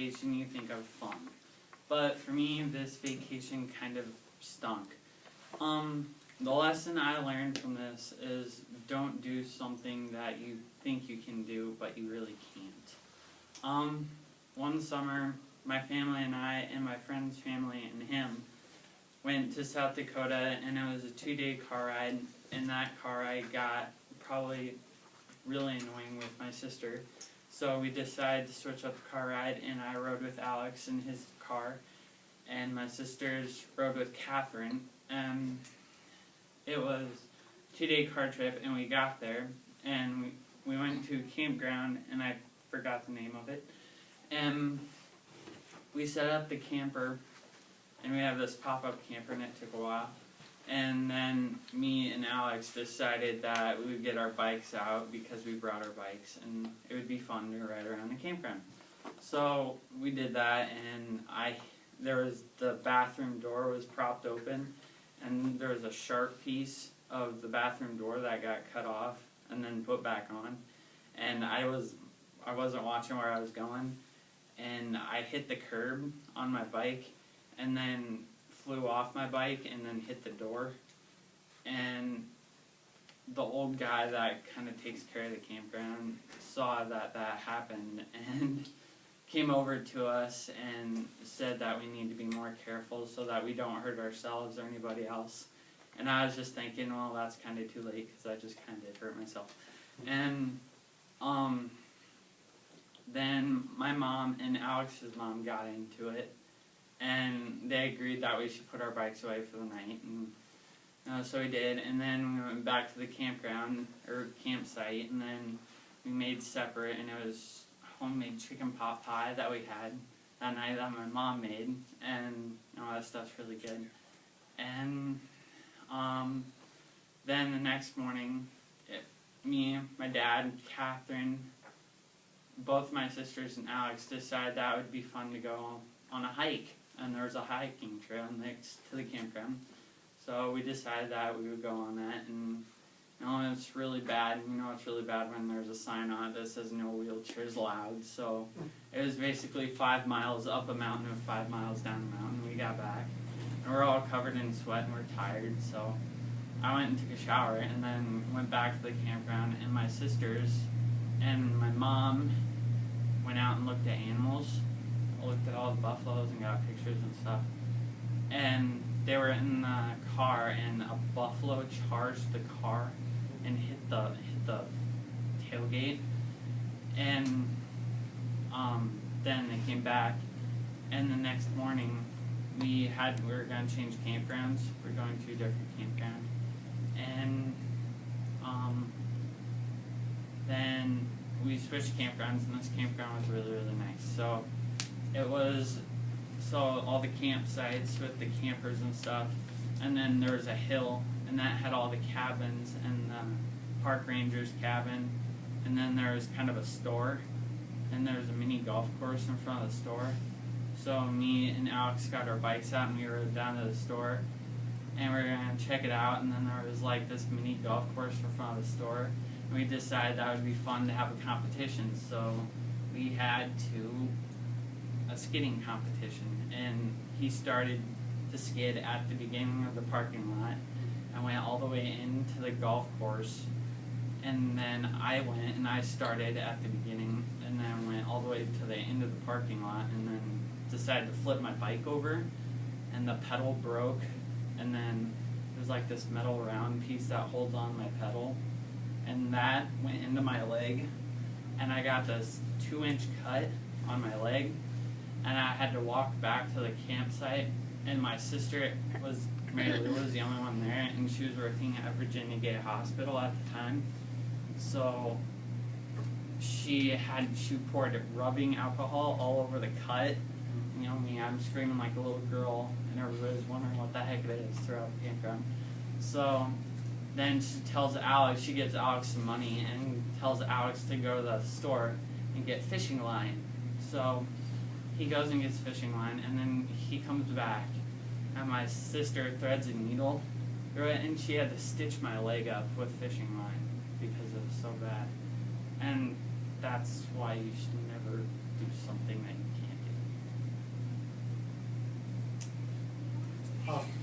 vacation you think of fun. But for me, this vacation kind of stunk. The lesson I learned from this is don't do something that you think you can do, but you really can't. One summer, my family and I, and my friend's family and him, went to South Dakota, and it was a 2-day car ride. In that car ride got probably really annoying with my sister. So we decided to switch up the car ride, and I rode with Alex in his car, and my sisters rode with Catherine. And it was a 2-day car trip, and we got there, and we went to a campground, and I forgot the name of it. And we set up the camper, and we have this pop-up camper, and it took a while. And then me and Alex decided that we would get our bikes out because we brought our bikes, and it would be fun to ride around the campground. So we did that, and the bathroom door was propped open, and there was a sharp piece of the bathroom door that got cut off and then put back on. And I wasn't watching where I was going, and I hit the curb on my bike, and then flew off my bike and then hit the door. And the old guy that kind of takes care of the campground saw that happened and came over to us and said that we need to be more careful so that we don't hurt ourselves or anybody else. And I was just thinking, well, that's kind of too late because I just kind of did hurt myself. And then my mom and Alex's mom got into it, and they agreed that we should put our bikes away for the night, and so we did. And then we went back to the campground or campsite, and then we made separate, and it was homemade chicken pot pie that we had that night that my mom made, and that stuff's really good. And then the next morning, me, my dad, Catherine, both my sisters, and Alex decided that it would be fun to go on a hike, and there was a hiking trail next to the campground. So we decided that we would go on that, and it's really bad. It's really bad when there's a sign on it that says no wheelchairs allowed. So it was basically 5 miles up a mountain and 5 miles down a mountain. We got back, and we're all covered in sweat and we're tired. So I went and took a shower, and then went back to the campground, and my sisters and my mom went out and looked at animals. I looked at all the buffaloes and got pictures and stuff. And they were in the car, and a buffalo charged the car and hit the tailgate. And then they came back, and the next morning we were going to change campgrounds. We're going to a different campground, and then we switched campgrounds, and this campground was really, really nice. So all the campsites with the campers and stuff, and then there was a hill, and that had all the cabins and the park ranger's cabin, and then there was kind of a store, and there was a mini golf course in front of the store. So me and Alex got our bikes out, and we rode down to the store, and we were going to check it out, and then there was like this mini golf course in front of the store, and we decided that would be fun to have a competition. So we had a skidding competition, and he started to skid at the beginning of the parking lot and went all the way into the golf course, and then I went and I started at the beginning and then went all the way to the end of the parking lot, and then decided to flip my bike over, and the pedal broke, and then there's like this metal round piece that holds on my pedal, and that went into my leg, and I got this 2-inch cut on my leg, and I had to walk back to the campsite, and my sister Mary Lou was the only one there, and she was working at Virginia Gay Hospital at the time. So she poured rubbing alcohol all over the cut. Me, I'm screaming like a little girl, and everybody's wondering what the heck it is throughout the campground. So then she gives Alex some money and tells Alex to go to the store and get fishing line. So he goes and gets fishing line, and then he comes back, and my sister threads a needle through it, and she had to stitch my leg up with fishing line because it was so bad. And that's why you should never do something that you can't do. Oh,